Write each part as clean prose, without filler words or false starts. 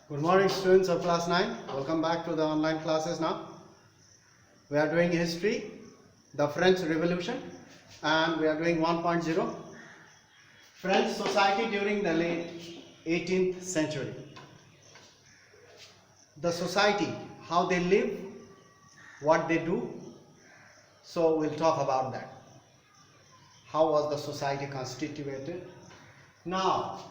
Good morning, students of class 9. Welcome back to the online classes now. We are doing history, the French Revolution, and we are doing 1.0, French society during the late 18th century. The society, how they live, what they do. So we'll talk about that. How was the society constituted? Now,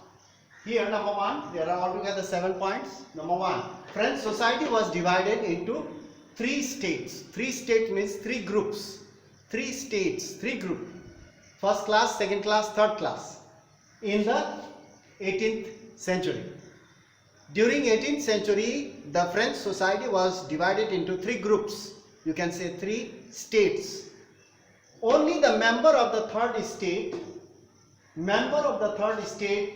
here, number one, there are altogether 7 points. Number one, French society was divided into 3 states. 3 states means 3 groups. 3 states, 3 groups. First class, second class, third class. In the 18th century. During 18th century, the French society was divided into 3 groups. You can say 3 states. Only the member of the third state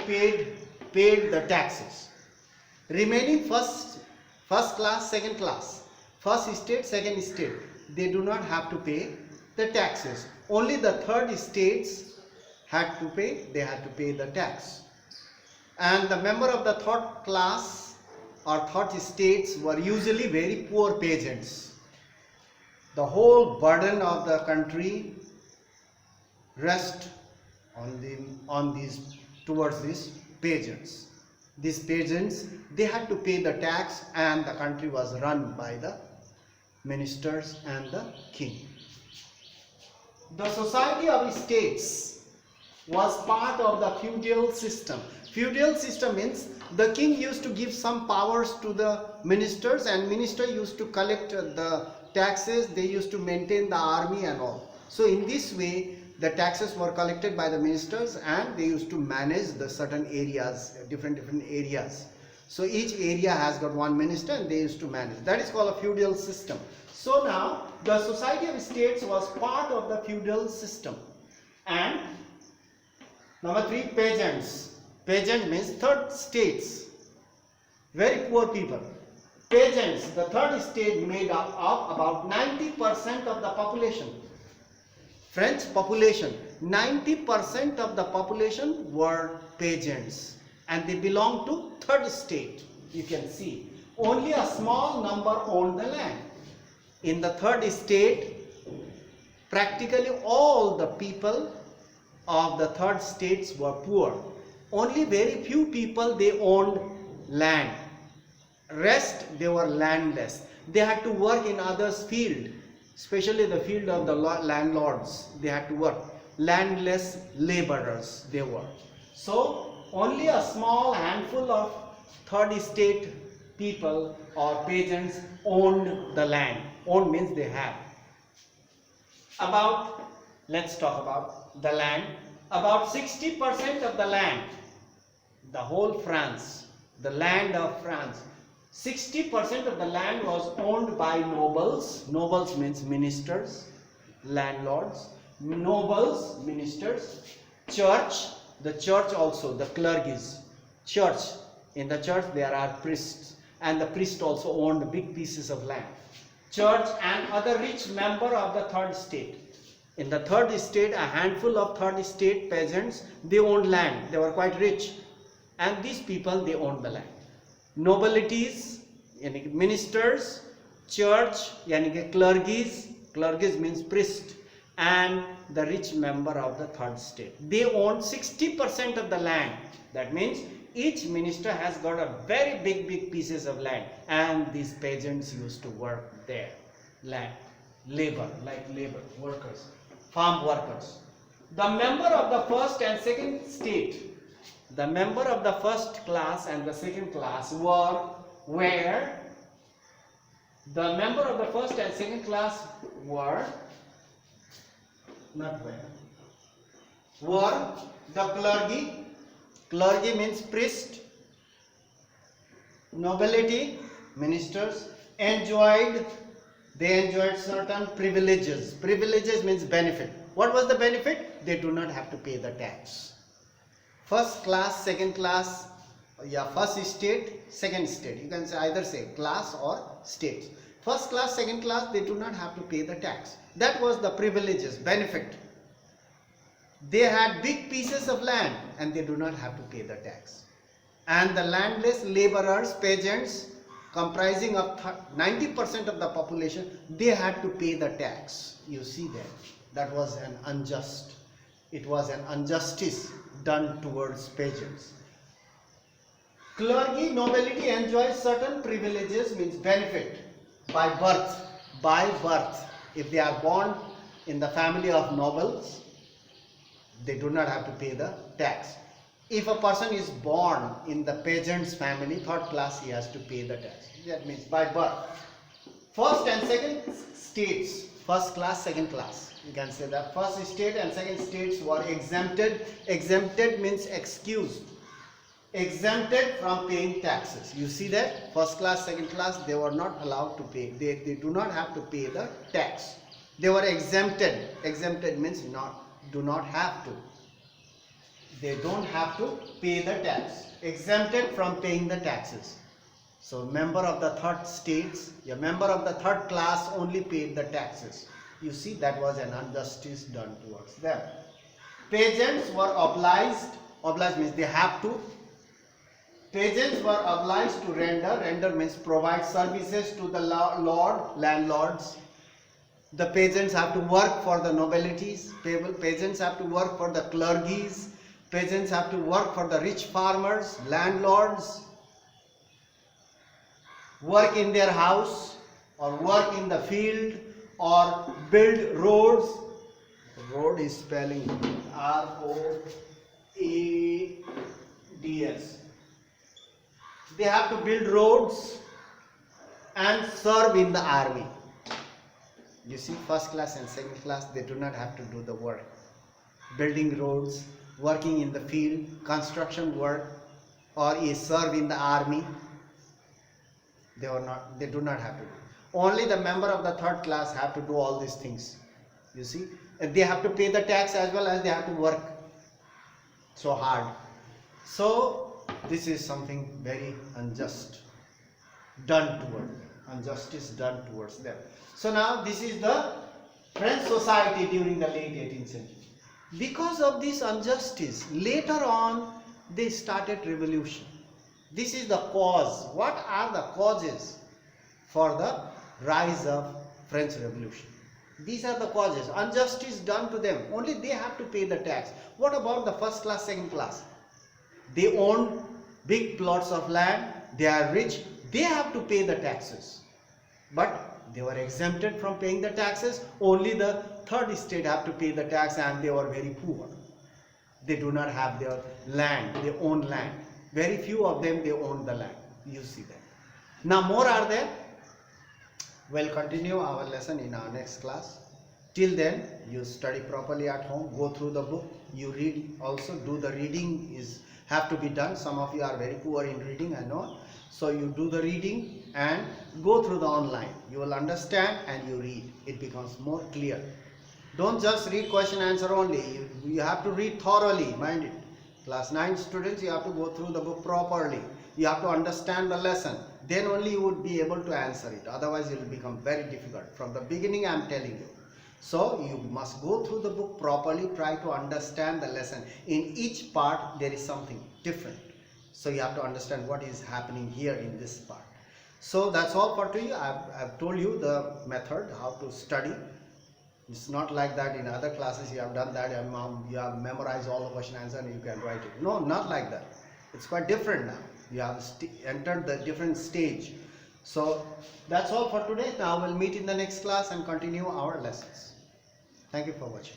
paid the taxes. Remaining first class, second class, first state, second state, they do not have to pay the taxes. Only the third states had to pay, they had to pay the tax. And the member of the third class or third states were usually very poor peasants. The whole burden of the country rests towards these peasants. These peasants, they had to pay the tax, and the country was run by the ministers and the king. The society of states was part of the feudal system. Feudal system means the king used to give some powers to the ministers, and minister used to collect the taxes, they used to maintain the army and all. So in this way, the taxes were collected by the ministers, and they used to manage the certain areas, different areas. So each area has got one minister, and they used to manage. That is called a feudal system. So now the society of states was part of the feudal system. And number 3, peasants. Peasant means third states, very poor people. Peasants, the third state, made up of about 90% of the population. French population, 90% of the population were peasants, and they belonged to third state. You can see only a small number owned the land. In the third state, practically all the people of the third states were poor. Only very few people, they owned land. Rest, they were landless. They had to work in others' field, especially the field of the landlords. They had to work. Landless laborers they were. So only a small handful of third state people or peasants owned the land. Owned means they have. Let's talk about the land. About 60% of the land, the whole France, the land of France, 60% of the land was owned by nobles. Nobles means ministers, landlords, nobles, ministers, church, the church also, the clergies, church. In the church there are priests, and the priest also owned big pieces of land. Church and other rich member of the third state. In the third state, a handful of third state peasants, they owned land. They were quite rich, and these people, they owned the land. Nobilities, ministers, church, clergies means priest, and the rich member of the third state. They owned 60% of the land. That means each minister has got a very big pieces of land, and these peasants used to work there. Land, labor, workers, farm workers. The member of the first and second state, the member of the first class and the second class were the member of the first and second class were the clergy. Clergy means priest. Nobility, ministers, enjoyed certain privileges. Privileges means benefit. What was the benefit? They do not have to pay the tax. First class, second class, first state, second state. You can either say class or states. First class, second class, they do not have to pay the tax. That was the privileges, benefit. They had big pieces of land, and they do not have to pay the tax. and the landless laborers, peasants, comprising of 90% of the population, they had to pay the tax. You see that was an unjust. It was an injustice done towards peasants. Clergy, nobility enjoys certain privileges, means benefit, by birth. By birth. If they are born in the family of nobles, they do not have to pay the tax. If a person is born in the peasant's family, third class, he has to pay the tax. That means by birth. First and second states, first class, second class. You can say that first state and second states were exempted. Exempted means excused. Exempted from paying taxes. You see that? First class, second class, they were not allowed to pay. They do not have to pay the tax. They were exempted. Exempted means do not have to. They don't have to pay the tax. Exempted from paying the taxes. So member of the third states, a member of the third class only paid the taxes. You see, that was an injustice done towards them. Peasants were obliged means they have to. Peasants were obliged to render means provide services to the landlords. The peasants have to work for the nobilities. Peasants have to work for the clergies. Peasants have to work for the rich farmers, landlords. Work in their house or work in the field or build roads. Road is spelling R-O-A-D-S. They have to build roads and serve in the army. You see, first class and second class, they do not have to do the work. Building roads, working in the field, construction work, or serve in the army. They do not have to do. Only the member of the third class have to do all these things. You see, and they have to pay the tax as well as they have to work so hard. So this is something very unjust done toward them. Injustice done towards them. So now this is the French society during the late 18th century. Because of this injustice, later on they started revolution. This is the cause. What are the causes for the rise of French Revolution? These are the causes. Injustice done to them. Only they have to pay the tax. What about the first class, second class? They own big plots of land. They are rich. They have to pay the taxes. But they were exempted from paying the taxes. Only the third state have to pay the tax, and they were very poor. They do not have their land. They own land. Very few of them, they own the land. You see that. Now more are there. We'll continue our lesson in our next class. Till then, you study properly at home. Go through the book. You read also. Do the reading have to be done. Some of you are very poor in reading, I know. So you do the reading and go through the online. You will understand and you read. It becomes more clear. Don't just read question answer only. You have to read thoroughly, mind it. Class 9 students, you have to go through the book properly. You have to understand the lesson. Then only you would be able to answer it. Otherwise it will become very difficult. From the beginning I am telling you. So you must go through the book properly. Try to understand the lesson. In each part there is something different. So you have to understand what is happening here in this part. So that's all for today. I've told you the method, how to study. It's not like that in other classes you have done that and you have memorized all the question answer and you can write it. No, not like that. It's quite different now. You have entered the different stage. So that's all for today. Now we'll meet in the next class and continue our lessons. Thank you for watching.